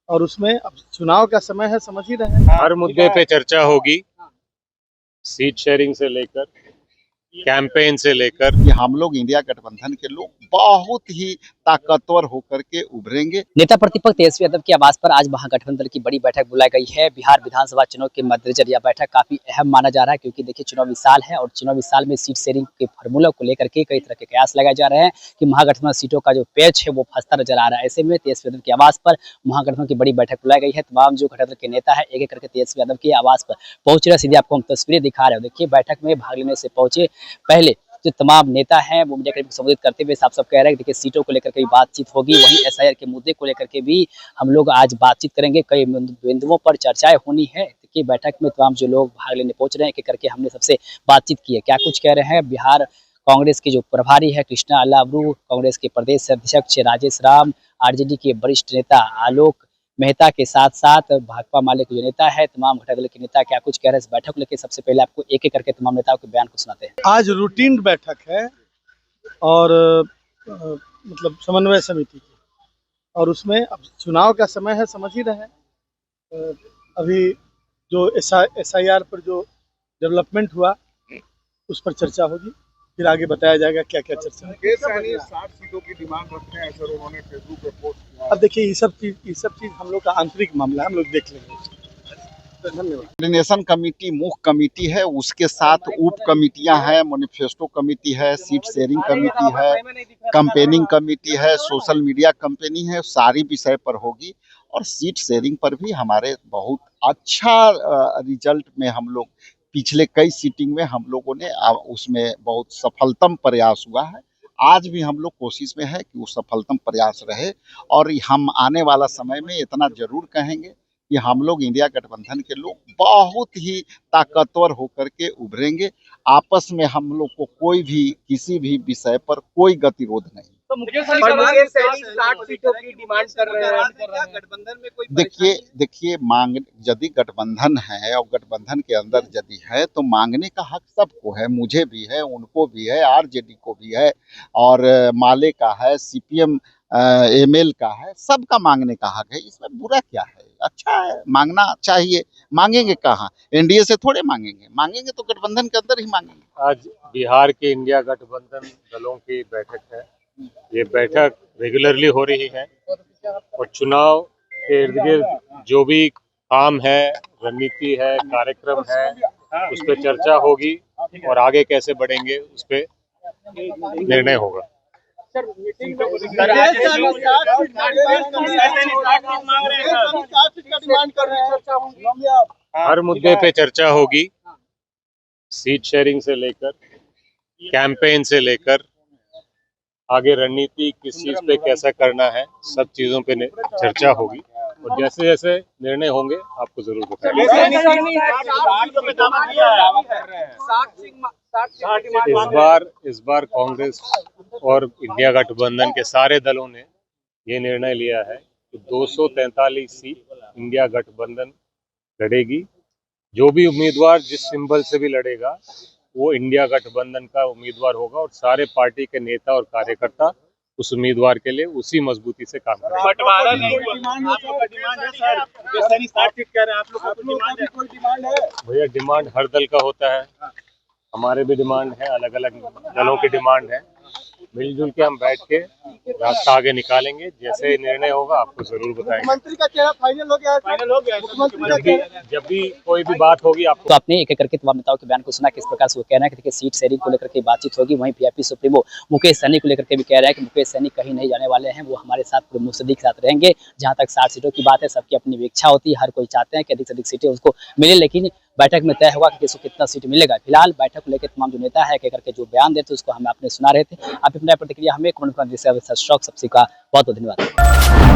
और उसमें अब चुनाव का समय है, समझ ही रहे हैं। हर मुद्दे पे चर्चा होगी, सीट शेयरिंग से लेकर कैंपेन से लेकर कि हम लोग इंडिया गठबंधन के लोग बहुत ही ताकतवर होकर के उभरेंगे। नेता प्रतिपक्ष तेजस्वी यादव के आवास पर आज महागठबंधन की बड़ी बैठक बुलाई गई है। बिहार विधानसभा चुनाव के मद्देनजर यह बैठक काफी अहम माना जा रहा है, क्योंकि देखिए चुनावी साल है और चुनावी साल में सीट शेयरिंग के फार्मूला को लेकर के कई तरह के कयास लगाए जा रहे हैं कि महागठबंधन सीटों का जो पेच है वो फंसता नजर आ रहा है। ऐसे में तेजस्वी यादव के आवास पर महागठबंधन की बड़ी बैठक बुलाई गई है। तमाम जो गठबंधन के नेता है एक एक करके तेजस्वी यादव के आवास पर पहुंच रहे। सीधे आपको हम तस्वीरें दिखा रहे हो। देखिए बैठक में भाग लेने से पहुंचे पहले जो तमाम नेता हैं वो मीडिया को संबोधित करते हुए साफ साफ कह रहे हैं कि देखिए सीटों को लेकर के भी बातचीत होगी, वहीं एसआईआर के मुद्दे को लेकर के भी हम लोग आज बातचीत करेंगे। कई बिंदुओं पर चर्चाएं होनी है। देखिए बैठक में तमाम जो लोग भाग लेने पहुंच रहे हैं एक एक करके हमने सबसे बातचीत की है। क्या कुछ कह रहे हैं बिहार कांग्रेस के जो प्रभारी है कृष्णा अल्लावरू, कांग्रेस के प्रदेश अध्यक्ष राजेश राम, आरजेडी के वरिष्ठ नेता आलोक मेहता के साथ साथ भाकपा माले के जो नेता है, तमाम घटक के नेता क्या कुछ कह रहे हैं इस बैठक को लेकर, सबसे पहले आपको एक एक करके तमाम नेताओं के बयान को सुनाते हैं। आज रूटीन बैठक है और मतलब समन्वय समिति की, और उसमें अब चुनाव का समय है, समझ ही रहे हैं। अभी जो एसआईआर पर जो डेवलपमेंट हुआ उस पर चर्चा होगी, फिर आगे बताया जाएगा क्या क्या चर्चा है। 60 सीटों की डिमांड रखते हैं सर, उन्होंने फेसबुक पर पोस्ट किया। अब देखिए ये सब चीज हम लोग का आंतरिक मामला है, हम लोग देख लेंगे। धन्यवाद। कोऑर्डिनेशन कमेटी मुख्य कमेटी है, उसके साथ उप कमेटियां हैं, मैनिफेस्टो कमेटी है, सीट शेयरिंग कमेटी है, कैंपेनिंग कमेटी है, सोशल मीडिया कैंपेनिंग है, सारी विषय पर होगी। और सीट शेयरिंग पर भी हमारे बहुत अच्छा रिजल्ट में हम लोग पिछले कई सीटिंग में हम लोगों ने उसमें बहुत सफलतम प्रयास हुआ है। आज भी हम लोग कोशिश में है कि वो सफलतम प्रयास रहे, और हम आने वाला समय में इतना जरूर कहेंगे कि हम लोग इंडिया गठबंधन के लोग बहुत ही ताकतवर होकर के उभरेंगे। आपस में हम लोग को कोई भी किसी भी विषय पर कोई गतिरोध नहीं। तो मुकेश सहनी 60 सीटों की डिमांड कर रहे हैं, गठबंधन में कोई देखिए मांग यदि गठबंधन है और गठबंधन के अंदर यदि है तो मांगने का हक सबको है, मुझे भी है, उनको भी है, आरजेडी को भी है, और माले का है, सीपीएम एमएल का है, सबका मांगने का हक है। इसमें बुरा क्या है? अच्छा है, मांगना चाहिए। मांगेंगे कहाँ? एनडीए से थोड़े मांगेंगे, मांगेंगे तो गठबंधन के अंदर ही मांगेंगे। आज बिहार के इंडिया गठबंधन दलों की बैठक है। ये बैठक रेगुलरली हो रही है और चुनाव के इर्द गिर्द जो भी काम है, रणनीति है, कार्यक्रम है, उस पर चर्चा होगी और आगे कैसे बढ़ेंगे उस पर निर्णय होगा। हर मुद्दे पे चर्चा होगी, सीट शेयरिंग से लेकर कैंपेन से लेकर आगे रणनीति किस चीज पे कैसा करना है, सब चीजों पे चर्चा होगी और जैसे जैसे निर्णय होंगे आपको जरूर बताएंगे। इस बार कांग्रेस और इंडिया गठबंधन के सारे दलों ने ये निर्णय लिया है कि 243 सीट इंडिया गठबंधन लड़ेगी। जो भी उम्मीदवार जिस सिंबल से भी लड़ेगा वो इंडिया गठबंधन का उम्मीदवार होगा और सारे पार्टी के नेता और कार्यकर्ता उस उम्मीदवार के लिए उसी मजबूती से काम करेंगे। भैया डिमांड हर दल का होता है, हमारे भी डिमांड है, अलग अलग दलों की डिमांड है। मिलजुल के हम बैठ के रास्ता आगे निकालेंगे, जैसे निर्णय होगा आपको जरूर बताएंगे। मंत्री का चेहरा फाइनल हो गया। जब भी कोई भी बात होगी आपको। तो आपने एक एक करके तमाम नेताओं के बयान को सुना, किस प्रकार से वो कह रहे हैं कि देखिए सीट शेयरिंग को लेकर के बातचीत होगी। वहीं वीआईपी सुप्रीमो मुकेश सहनी को लेकर के भी कह रहे हैं कि मुकेश सहनी कहीं नहीं जाने वाले हैं, वो हमारे साथ पूरे मुस्तैदी के साथ रहेंगे। जहां तक 60 सीटों की बात है, सबकी अपनी इच्छा होती है, हर कोई चाहते हैं कि अधिक से अधिक सीटें उसको मिले, लेकिन बैठक में तय होगा कि किसको कितना सीट मिलेगा। फिलहाल बैठक को लेकर तमाम जो नेता है एक करके जो बयान देते उसको हम आपने सुना रहे थे। आप अपना प्रतिक्रिया हमें कमेंट कर दीजिए। सबसे का बहुत बहुत धन्यवाद।